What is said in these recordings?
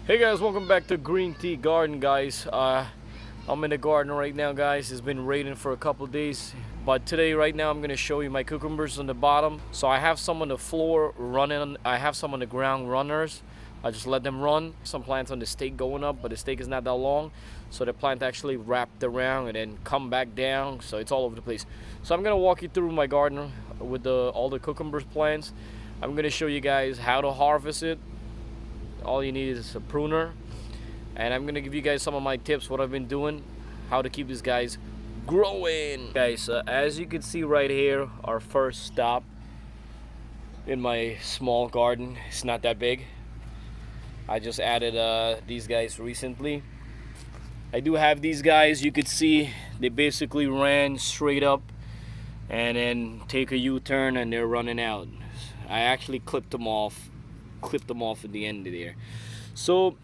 Hey guys, welcome back to Green Tea Garden, guys. I'm in the garden right now, guys. It's been raining for a couple days, but today right now I'm going to show you my cucumbers on the bottom. So I have some on the floor running, I have some on the ground runners. I just let them run. Some plants on the stake going up, but the stake is not that long, so the plant actually wrapped around and then come back down, so it's all over the place. So I'm going to walk you through my garden with all the cucumbers plants. I'm going to show you guys how to harvest it. All you need is a pruner, and I'm gonna give you guys some of my tips, what I've been doing, how to keep these guys growing. Guys, as you can see right here, our first stop in my small garden. It's not that big. I just added these guys recently. I do have these guys. You could see they basically ran straight up and then take a U-turn and they're running out. I actually clipped them off at the end of there. So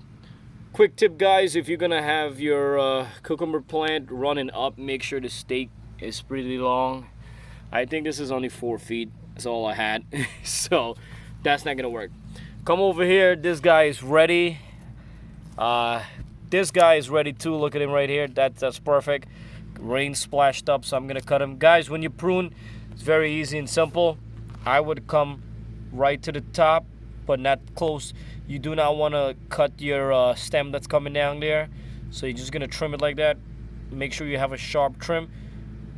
quick tip, guys, if you're gonna have your cucumber plant running up, make sure the stake is pretty long. I think this is only 4 feet. That's all I had. So that's not gonna work. Come over here. This guy is ready. This guy is ready too. Look at him right here. That's perfect. Rain splashed up, so I'm gonna cut him. Guys, when you prune, it's very easy and simple. I would come right to the top, but not close. You do not want to cut your stem that's coming down there, so you're just gonna trim it like that. Make sure you have a sharp trim,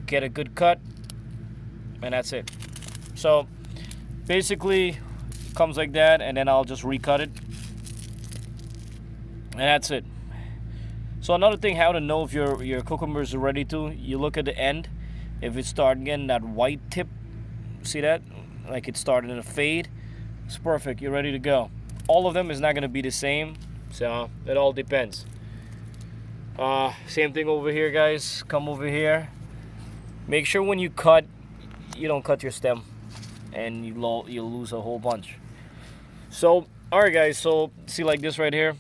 get a good cut, and that's it. So basically it comes like that, and then I'll just recut it, and that's it. So another thing, how to know if your cucumbers are ready to, you look at the end. If it's starting getting that white tip, see that, like it's starting to fade, it's perfect. You're ready to go. All of them is not going to be the same, so it all depends. Same thing over here, guys. Come over here. Make sure when you cut, you don't cut your stem, and you'll lose a whole bunch. So, all right, guys. So see, like this right here,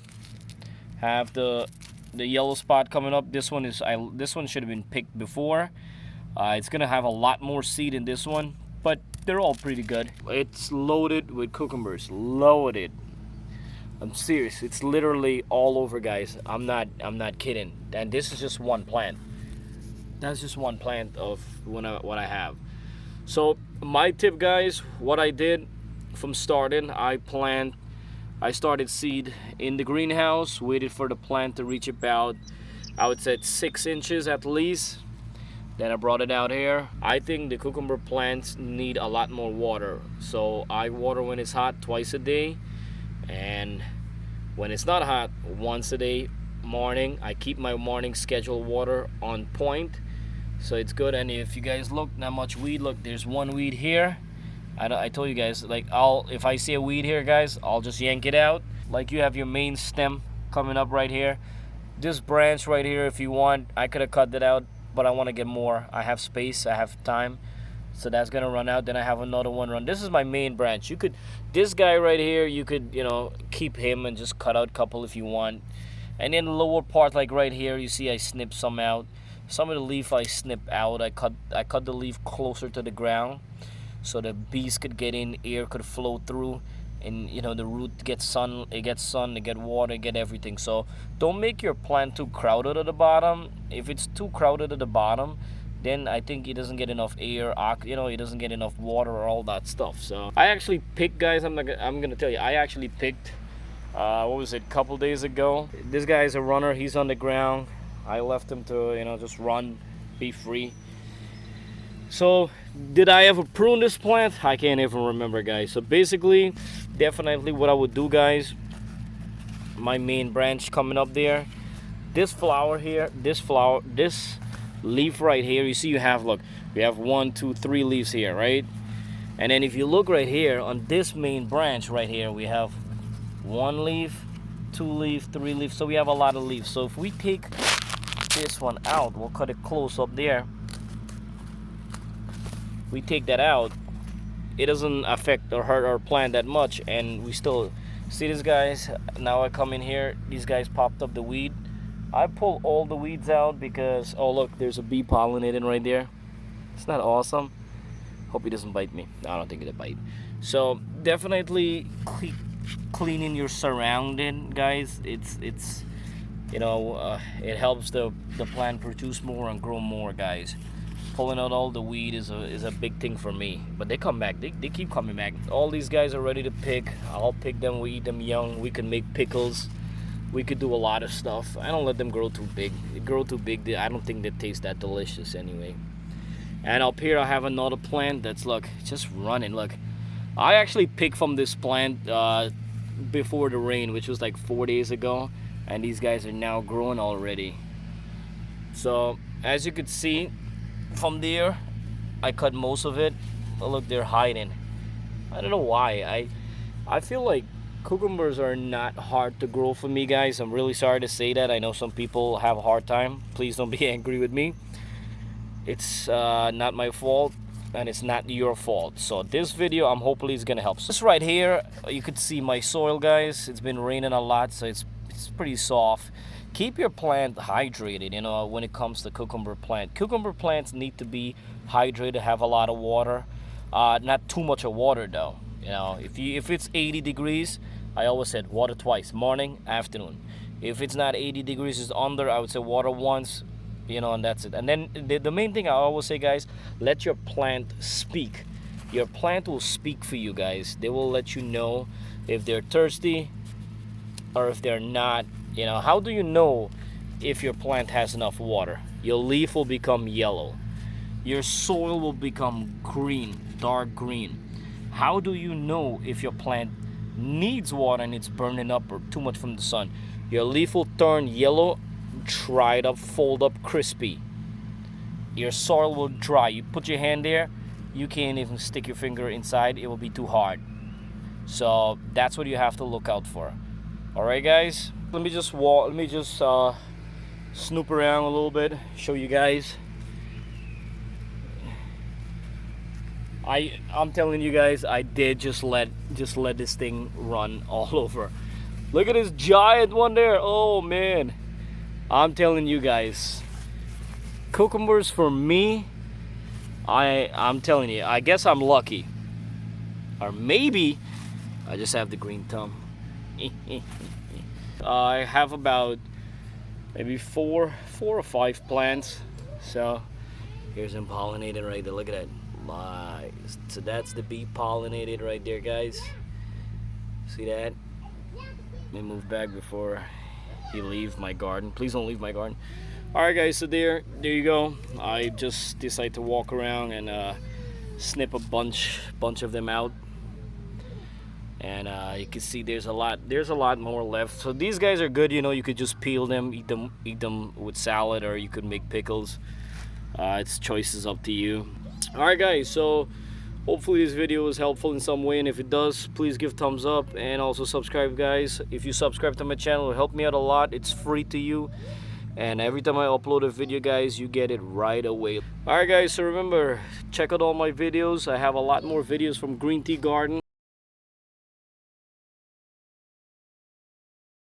have the yellow spot coming up. This one should have been picked before. It's gonna have a lot more seed in this one, but they're all pretty good. It's loaded with cucumbers. Loaded. I'm serious. It's literally all over, guys. I'm not kidding. And this is just one plant. That's just one plant of what I have. So my tip, guys, what I did from starting, I started seed in the greenhouse, waited for the plant to reach about, I would say 6 inches at least. Then I brought it out here. I think the cucumber plants need a lot more water. So I water when it's hot twice a day. And when it's not hot, once a day, morning. I keep my morning schedule water on point. So it's good. And if you guys look, not much weed. Look, there's one weed here. I told you guys, like, if I see a weed here, guys, I'll just yank it out. Like, you have your main stem coming up right here. This branch right here, if you want, I could have cut that out, but I want to get more. I have space, I have time, so that's gonna run out. Then I have another one run. This is my main branch. This guy right here, you could keep him and just cut out a couple if you want. And then the lower part, like right here, you see I snip some out. Some of the leaf I snip out. I cut the leaf closer to the ground, so the bees could get in, air could flow through, and the root gets sun, it gets water, get everything. So don't make your plant too crowded at the bottom. If it's too crowded at the bottom, then I think it doesn't get enough air, it doesn't get enough water or all that stuff. So I actually picked, guys, I'm gonna tell you, I actually picked what was it, a couple days ago. This guy is a runner. He's on the ground. I left him to just run, be free. So did I ever prune this plant? I can't even remember, guys. So basically, definitely what I would do, guys, my main branch coming up there, this flower here, this leaf right here, you see you have 1, 2, 3 leaves here, right? And then if you look right here on this main branch right here, we have 1 leaf, 2 leaf, 3 leaves. So we have a lot of leaves. So if we take this one out, we'll cut it close up there. We take that out, it doesn't affect or hurt our plant that much, and we still see this, guys. Now I come in here, these guys popped up the weed. I pull all the weeds out because, oh look, there's a bee pollinating right there. It's not awesome. Hope he doesn't bite me. No, I don't think it'll bite. So definitely cleaning your surrounding, guys, it's you know, it helps the plant produce more and grow more, guys. Pulling out all the weed is a big thing for me. But they come back, they keep coming back. All these guys are ready to pick. I'll pick them, we eat them young, we can make pickles, we could do a lot of stuff. I don't let them grow too big. They grow too big, I don't think they taste that delicious anyway. And up here I have another plant that's, look, just running. Look, I actually picked from this plant before the rain, which was like 4 days ago, and these guys are now growing already. So as you could see from there, I cut most of it, but look, they're hiding. I don't know why. I feel like cucumbers are not hard to grow for me, guys. I'm really sorry to say that. I know some people have a hard time. Please don't be angry with me. It's not my fault, and it's not your fault. So this video, I'm hopefully is gonna help. So this right here, you could see my soil, guys. It's been raining a lot, so it's pretty soft. Keep your plant hydrated, you know, when it comes to cucumber plant. Cucumber plants need to be hydrated, have a lot of water. Not too much of water though. You know, if it's 80 degrees, I always said water twice, morning, afternoon. If it's not 80 degrees, it's under, I would say water once, you know, and that's it. And then the main thing I always say, guys, let your plant speak. Your plant will speak for you, guys. They will let you know if they're thirsty or if they're not. You know, how do you know if your plant has enough water? Your leaf will become yellow. Your soil will become green, dark green. How do you know if your plant needs water and it's burning up or too much from the sun? Your leaf will turn yellow, dried up, fold up, crispy. Your soil will dry. You put your hand there, you can't even stick your finger inside. It will be too hard. So that's what you have to look out for. All right, guys. Let me just snoop around a little bit, show you guys. I'm telling you guys, I did just let this thing run all over. Look at this giant one there. Oh man, I'm telling you guys, cucumbers for me, I'm telling you, I guess I'm lucky, or maybe I just have the green thumb. I have about maybe four or five plants. So here's them pollinated right there. Look at that. So that's the bee pollinated right there, guys. See that? Let me move back before you leave my garden. Please don't leave my garden. All right, guys. So there you go. I just decided to walk around and snip a bunch of them out. And you can see there's a lot more left. So these guys are good, you know. You could just peel them, eat them with salad, or you could make pickles. It's choices up to you. All right, guys, so hopefully this video was helpful in some way, and if it does, please give thumbs up and also subscribe, guys. If you subscribe to my channel, it'll help me out a lot. It's free to you, and every time I upload a video, guys, you get it right away. All right, guys, so remember, check out all my videos. I have a lot more videos from Green Tea Garden.